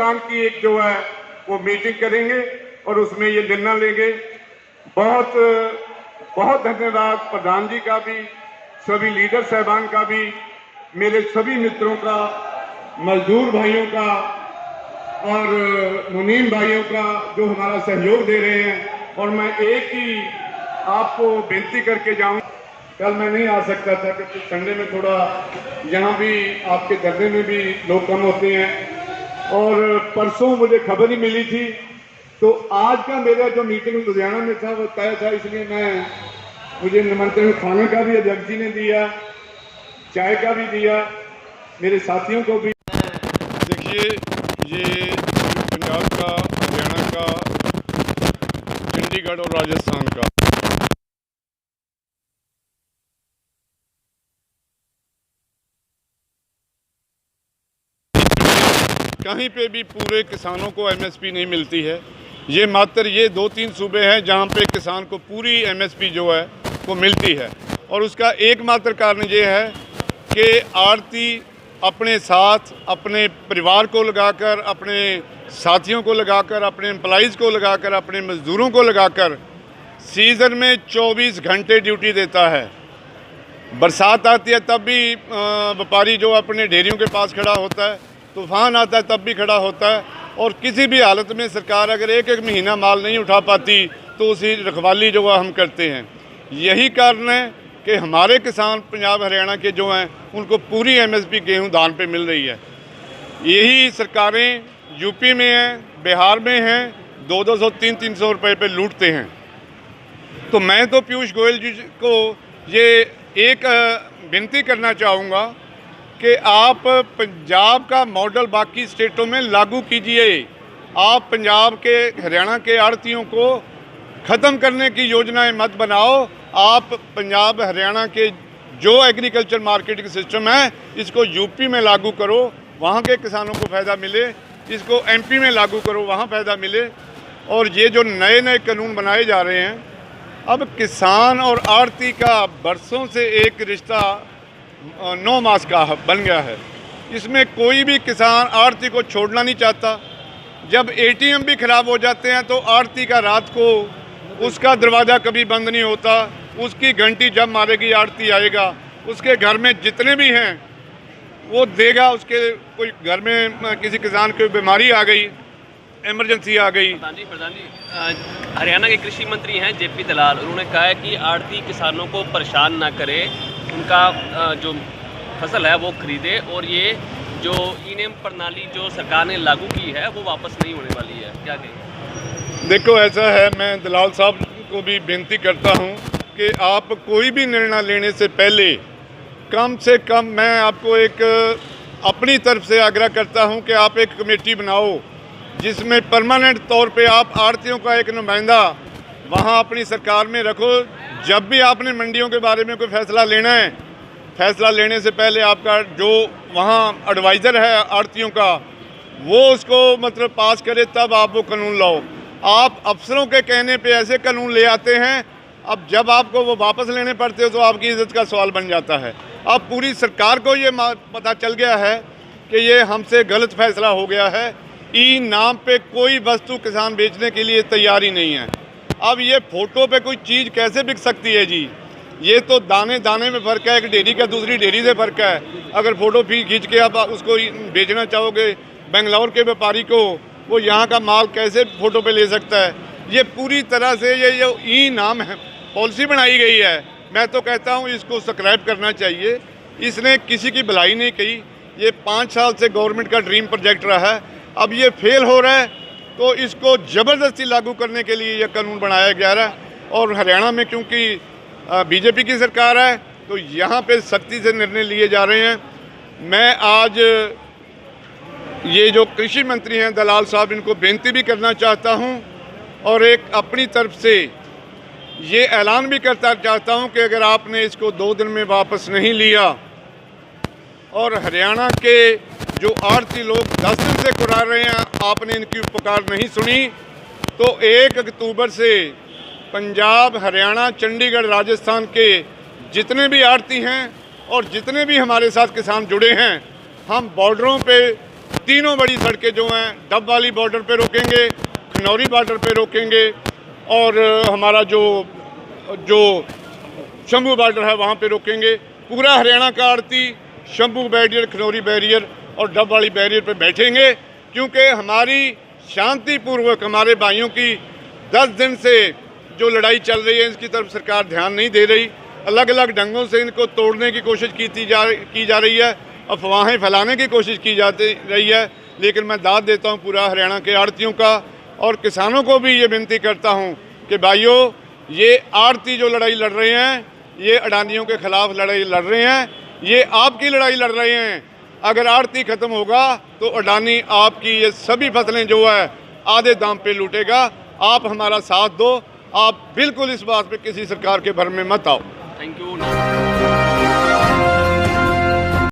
राजस्थान की एक जो है वो मीटिंग करेंगे और उसमें ये निर्णय लेंगे। बहुत बहुत धन्यवाद प्रधान जी का भी, सभी लीडर साहबान का भी, मेरे सभी मित्रों का, मजदूर भाइयों का और मुनीम भाइयों का जो हमारा सहयोग दे रहे हैं। और मैं एक ही आपको विनती करके जाऊं, कल मैं नहीं आ सकता था क्योंकि संडे में थोड़ा यहाँ भी आपके धरने में भी लोग कम होते हैं और परसों मुझे खबर ही मिली थी, तो आज का मेरा जो मीटिंग लुधियाना में था वो तय था, इसलिए मुझे निमंत्रण खाने का भी अध्यक्ष जी ने दिया, चाय का भी दिया, मेरे साथियों को भी। देखिए, ये पंजाब का, हरियाणा का, चंडीगढ़ और राजस्थान का कहीं पे भी पूरे किसानों को एमएसपी नहीं मिलती है। ये मात्र ये 2-3 सूबे हैं जहाँ पे किसान को पूरी एमएसपी जो है वो मिलती है। और उसका एकमात्र कारण ये है कि आड़ती अपने साथ, अपने परिवार को लगाकर, अपने साथियों को लगाकर, अपने एम्प्लॉइज़ को लगाकर, अपने मज़दूरों को लगाकर सीज़न में 24 घंटे ड्यूटी देता है। बरसात आती है तब भी व्यापारी जो अपने ढेरियों के पास खड़ा होता है, तूफ़ान आता है तब भी खड़ा होता है। और किसी भी हालत में सरकार अगर एक महीना माल नहीं उठा पाती तो उसी रखवाली जो है हम करते हैं। यही कारण है कि हमारे किसान पंजाब हरियाणा के जो हैं उनको पूरी एमएसपी गेहूं दान पे मिल रही है। यही सरकारें यूपी में हैं, बिहार में हैं, 200 300 रुपये पे लूटते हैं। तो मैं तो पीयूष गोयल जी को ये एक विनती करना चाहूँगा कि आप पंजाब का मॉडल बाकी स्टेटों में लागू कीजिए। आप पंजाब के, हरियाणा के आड़तियों को ख़त्म करने की योजनाएं मत बनाओ। आप पंजाब हरियाणा के जो एग्रीकल्चर मार्केटिंग सिस्टम है इसको यूपी में लागू करो, वहाँ के किसानों को फ़ायदा मिले। इसको एमपी में लागू करो, वहाँ फ़ायदा मिले। और ये जो नए नए कानून बनाए जा रहे हैं, अब किसान और आड़ती का बरसों से एक रिश्ता 9 मास का बन गया है। इसमें कोई भी किसान आड़ती को छोड़ना नहीं चाहता। जब एटीएम भी ख़राब हो जाते हैं तो आड़ती का रात को उसका दरवाज़ा कभी बंद नहीं होता, उसकी घंटी जब मारेगी आड़ती आएगा, उसके घर में जितने भी हैं वो देगा। उसके कोई घर में किसी किसान को बीमारी आ गई, इमरजेंसी आ गई। प्रधान जी हरियाणा के कृषि मंत्री हैं जेपी दलाल, उन्होंने कहा है कि आड़ती किसानों को परेशान ना करे, उनका जो फसल है वो खरीदे और ये जो ई-नेम प्रणाली जो सरकार ने लागू की है वो वापस नहीं होने वाली है। क्या कहें? देखो, ऐसा है, मैं दलाल साहब को भी विनती करता हूँ कि आप कोई भी निर्णय लेने से पहले कम से कम, मैं आपको एक अपनी तरफ से आग्रह करता हूँ कि आप एक कमेटी बनाओ जिसमें परमानेंट तौर पे आप आड़तियों का एक नुमाइंदा वहाँ अपनी सरकार में रखो। जब भी आपने मंडियों के बारे में कोई फैसला लेना है, फैसला लेने से पहले आपका जो वहाँ एडवाइज़र है आड़तियों का, वो उसको मतलब पास करे, तब आप वो कानून लाओ। आप अफसरों के कहने पे ऐसे कानून ले आते हैं, अब जब आपको वो वापस लेने पड़ते हो तो आपकी इज्जत का सवाल बन जाता है। अब पूरी सरकार को ये पता चल गया है कि ये हमसे गलत फैसला हो गया है। ई नाम पे कोई वस्तु किसान बेचने के लिए तैयार ही नहीं है। अब ये फ़ोटो पे कोई चीज़ कैसे बिक सकती है जी? ये तो दाने दाने में फ़र्क है, एक डेयरी का दूसरी डेयरी से फ़र्क है। अगर फ़ोटो खींच के आप उसको बेचना चाहोगे बेंगलोर के व्यापारी को, वो यहाँ का माल कैसे फ़ोटो पे ले सकता है? ये पूरी तरह से ये जो ई नाम है पॉलिसी बनाई गई है, मैं तो कहता हूँ इसको स्क्रैप करना चाहिए। इसने किसी की भलाई नहीं की। ये 5 साल से गवर्नमेंट का ड्रीम प्रोजेक्ट रहा है, अब ये फेल हो रहा है, तो इसको ज़बरदस्ती लागू करने के लिए ये कानून बनाया गया है। और हरियाणा में क्योंकि बीजेपी की सरकार है तो यहाँ पे सख्ती से निर्णय लिए जा रहे हैं। मैं आज ये जो कृषि मंत्री हैं दलाल साहब, इनको बेनती भी करना चाहता हूँ और एक अपनी तरफ से ये ऐलान भी करता चाहता हूँ कि अगर आपने इसको 2 दिन में वापस नहीं लिया और हरियाणा के जो आड़ती लोग 10 दिन से कुरा रहे हैं, आपने इनकी पुकार नहीं सुनी, तो 1 अक्टूबर से पंजाब, हरियाणा, चंडीगढ़, राजस्थान के जितने भी आड़ती हैं और जितने भी हमारे साथ किसान जुड़े हैं, हम बॉर्डरों पे तीनों बड़ी सड़कें जो हैं डब वाली बॉर्डर पे रोकेंगे, खनौरी बॉर्डर पे रोकेंगे और हमारा जो शंभू बॉर्डर है वहाँ पे रोकेंगे। पूरा हरियाणा का आड़ती शंभू बैरियर, खनौरी बैरियर और डब वाली बैरियर पे बैठेंगे, क्योंकि हमारी शांतिपूर्वक हमारे भाइयों की 10 दिन से जो लड़ाई चल रही है इसकी तरफ सरकार ध्यान नहीं दे रही। अलग अलग ढंगों से इनको तोड़ने की कोशिश की जा रही है, अफवाहें फैलाने की कोशिश की जाती रही है। लेकिन मैं दाद देता हूं पूरा हरियाणा के आड़तियों का और किसानों को भी ये विनती करता हूं कि भाइयों, ये आड़ती जो लड़ाई लड़ रहे हैं, ये अडानियों के खिलाफ लड़ाई लड़ रहे हैं, ये आपकी लड़ाई लड़ रहे हैं। अगर आड़ती ख़त्म होगा तो अडानी आपकी ये सभी फसलें जो है आधे दाम पे लूटेगा। आप हमारा साथ दो, आप बिल्कुल इस बात पे किसी सरकार के भर में मत आओ। Thank you.